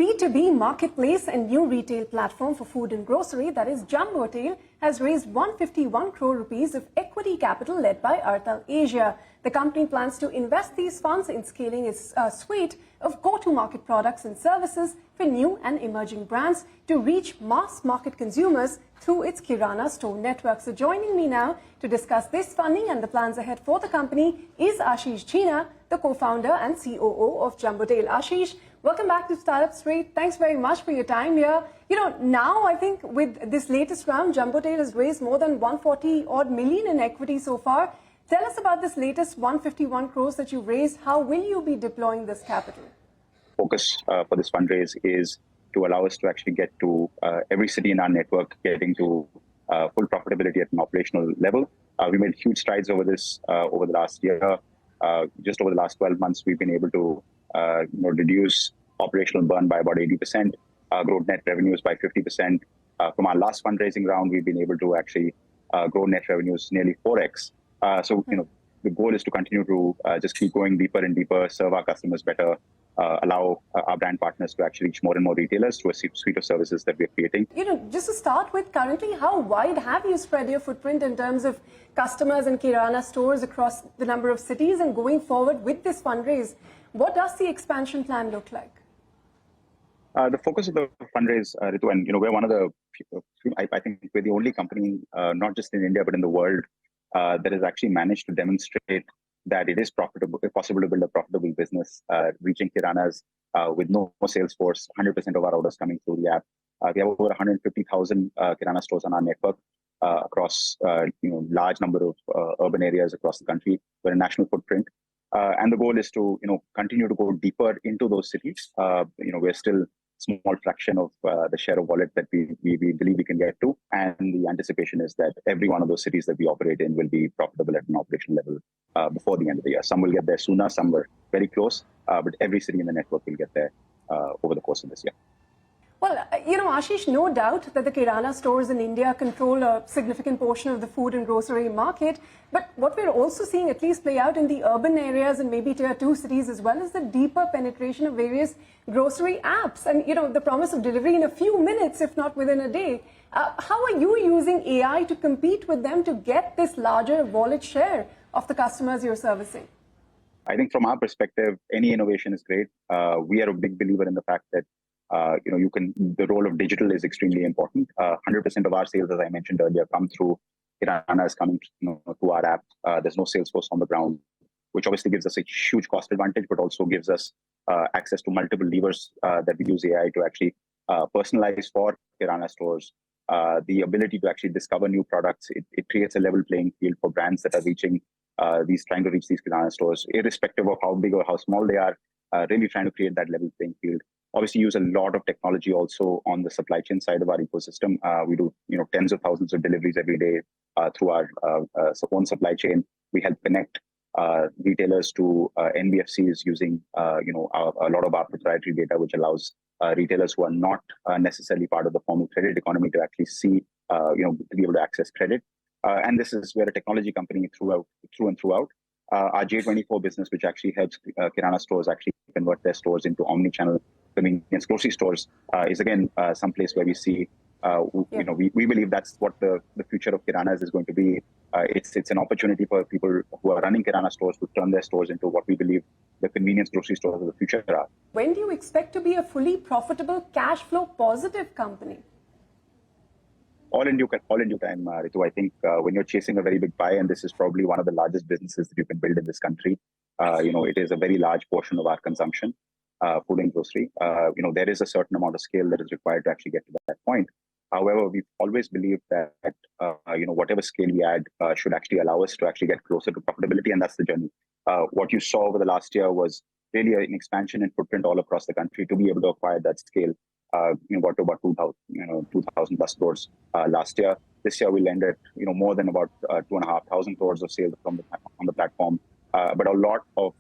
B2B marketplace and new retail platform for food and grocery, that is Jumbotail, has raised 151 crore rupees of equity capital led by Artal Asia. The company plans to invest these funds in scaling its suite of go-to-market products and services for new and emerging brands to reach mass market consumers through its Kirana store network. So joining me now to discuss this funding and the plans ahead for the company is Ashish Jeena, the co-founder and COO of Jumbotail. Ashish, welcome back to Startup Street. Thanks very much for your time here. Now I think with this latest round, Jumbotail has raised more than 140 odd million in equity so far. Tell us about this latest 151 crores that you raised. How will you be deploying this capital? Focus for this fundraise is to allow us to actually get to every city in our network getting to full profitability at an operational level. We made huge strides over this over the last year. Just over the last 12 months, we've been able to reduce operational burn by about 80%, grow net revenues by 50%. From our last fundraising round, we've been able to actually grow net revenues nearly 4x. The goal is to continue to just keep going deeper and deeper, serve our customers better, allow our brand partners to actually reach more and more retailers through a suite of services that we're creating. Just to start with, currently, how wide have you spread your footprint in terms of customers and Kirana stores across the number of cities? And going forward with this fundraise, what does the expansion plan look like? The focus of the fundraise, Ritu, and we're one of the, I think we're the only company, not just in India, but in the world, that has actually managed to demonstrate that it is possible to build a profitable business, reaching Kiranas with no sales force, 100% of our orders coming through the app. We have over 150,000 Kirana stores on our network across large number of urban areas across the country. We're a national footprint. And the goal is to continue to go deeper into those cities. We're still small fraction of the share of wallet that we believe we can get to. And the anticipation is that every one of those cities that we operate in will be profitable at an operational level before the end of the year. Some will get there sooner, some were very close, but every city in the network will get there over the course of this year. Well, Ashish, no doubt that the Kirana stores in India control a significant portion of the food and grocery market. But what we're also seeing at least play out in the urban areas and maybe tier 2 cities as well is the deeper penetration of various grocery apps and, the promise of delivery in a few minutes, if not within a day. How are you using AI to compete with them to get this larger wallet share of the customers you're servicing? I think from our perspective, any innovation is great. We are a big believer in the fact that the role of digital is extremely important. 100% of our sales, as I mentioned earlier, come through Kirana's coming to our app. There's no sales force on the ground, which obviously gives us a huge cost advantage, but also gives us access to multiple levers that we use AI to actually personalize for Kirana stores. The ability to actually discover new products, it creates a level playing field for brands that are trying to reach these Kirana stores, irrespective of how big or how small they are, really trying to create that level playing field. Obviously, use a lot of technology also on the supply chain side of our ecosystem. We do tens of thousands of deliveries every day through our own supply chain. We help connect retailers to NBFCs using a lot of our proprietary data, which allows retailers who are not necessarily part of the formal credit economy to actually see, to be able to access credit. And this is where a technology company through and throughout. Our J24 business, which actually helps Kirana stores actually convert their stores into omni-channel convenience grocery stores, is again some place where we see, we believe that's what the future of Kiranas is going to be. It's an opportunity for people who are running Kirana stores to turn their stores into what we believe the convenience grocery stores of the future are. When do you expect to be a fully profitable, cash flow positive company? All in due time, Ritu. I think when you're chasing a very big pie, and this is probably one of the largest businesses that you can build in this country, it is a very large portion of our consumption, food and grocery. There is a certain amount of scale that is required to actually get to that point. However, we've always believed that whatever scale we add should actually allow us to actually get closer to profitability, and that's the journey. What you saw over the last year was really an expansion in footprint all across the country to be able to acquire that scale. Got to about 2,000 plus stores last year. This year we'll end at more than about 2,500 crores of sales on the platform. But a lot of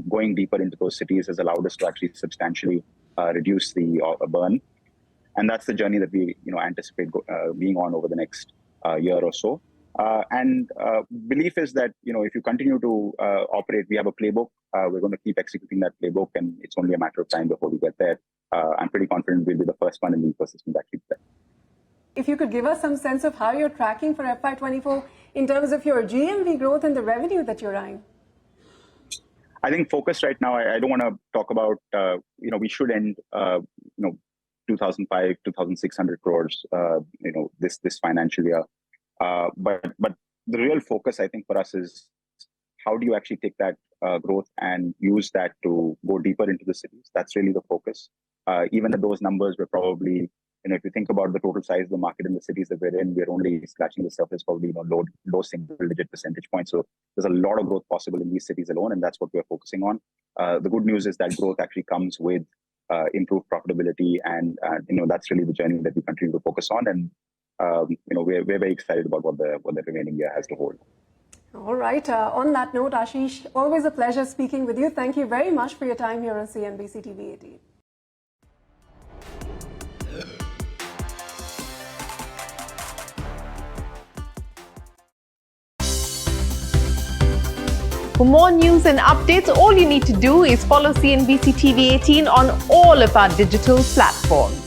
going deeper into those cities has allowed us to actually substantially reduce the burn, and that's the journey that we anticipate being on over the next year or so. And belief is that, if you continue to operate, we have a playbook. We're going to keep executing that playbook, and it's only a matter of time before we get there. I'm pretty confident we'll be the first one in the ecosystem that keeps that. If you could give us some sense of how you're tracking for FY24 in terms of your GMV growth and the revenue that you're eyeing. I think focus right now, I don't want to talk about, we should end, 2,600 crores, this financial year. But the real focus, I think, for us is how do you actually take that growth and use that to go deeper into the cities? That's really the focus. Even at those numbers, we're probably, if you think about the total size of the market in the cities that we're in, we're only scratching the surface, probably low single-digit percentage points. So there's a lot of growth possible in these cities alone, and that's what we're focusing on. The good news is that growth actually comes with improved profitability, and that's really the journey that we continue to focus on. And we're very excited about what the remaining year has to hold. All right. On that note, Ashish, always a pleasure speaking with you. Thank you very much for your time here on CNBC TV 18. For more news and updates, all you need to do is follow CNBC TV 18 on all of our digital platforms.